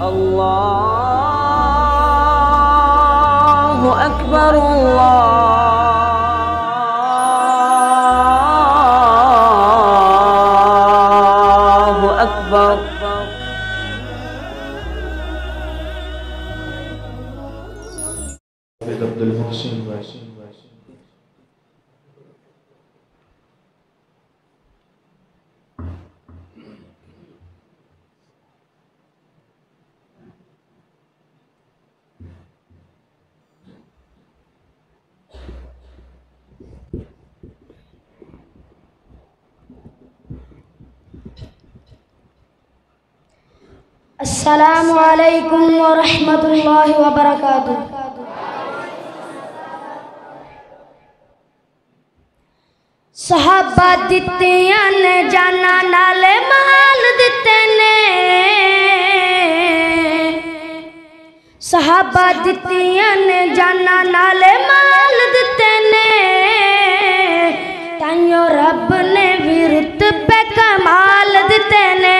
अल्लाहु अकबर अल्लाहु अकबर। अब्दुल मोहसिन वासिन अस्सलामु अलैकुम व रहमतुल्लाहि व बरकातुहू। सहाबा दिते ने जाना नाले माल दिते ने, सहाबा दिते ने जाना नाले माल दिते ने, ताइयों रब ने भी रुतबे कमाल दिते ने।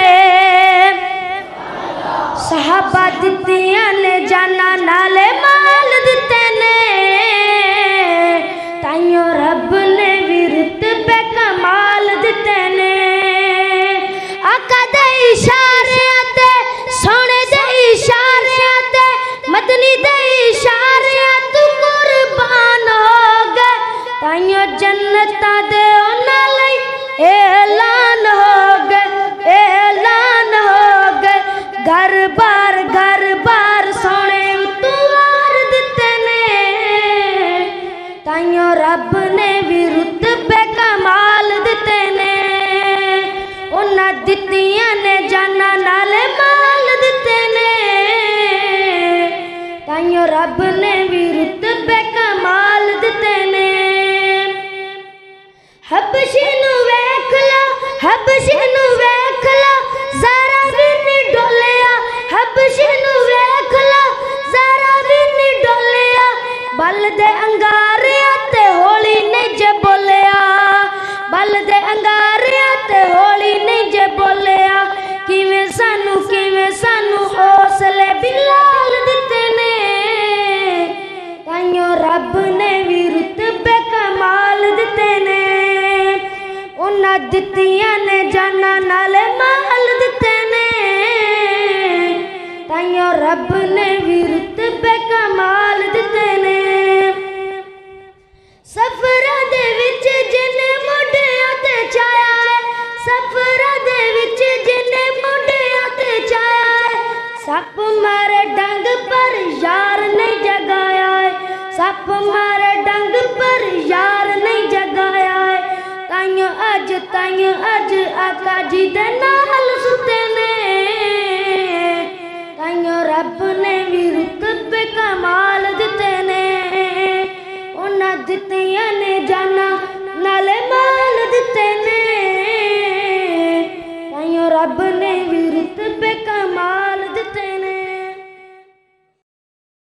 सहाबा दितियां ने जाना नाले माल दिते ने, ताइयों रब ने भी रुतबे कमाल दिते ने। आका दे इशारे ते सोने दे इशारे ते मदनी दे इशारे तू कुर्बान हो गए, ताइयों जन्नता दे उन्हां लई ऐलान हो गए, ऐलान हो गए। घर बार सोने उतार दिते ने, ताइयों रब ने भी रुतबे कमाल दिते ने। उन्हां दितियां ने जाना नाले माल दिते ने, ताइयों रब ने भी रुतबे कमाल दिते ने। हबशी नू वेख लो, हबशी नू वेख लो, जरा भी नहीं डोलिया, हबशी नू वेख लो, जरा भी नहीं डोलिया। बल दे अंगारिया ते होली नहीं जे बोलिया, बल दे अंगारिया ते होली नहीं जे बोलिया। किवें सानू हौसले बिलाल दिते ने, ताइयों रब ने भी रुतबे कमाल दिते ने। उन्हां दितियां ने जाना नाले माल दिते ने, ताइयों रब ने भी रुतबे कमाल दिते ने। सफरा दे विच जिन्ने मोढियां ते छाया है, सफरा दे विच जिन्ने मोढियां ते छाया है। सप मारे डंग पर यार नहीं जगाया है, सप मारे डंग पर यार नहीं जगाया है। ताइयों अज आका जी दे नाल सुते ने, ताइयों रब ने भी रुतबे कमाल दिते।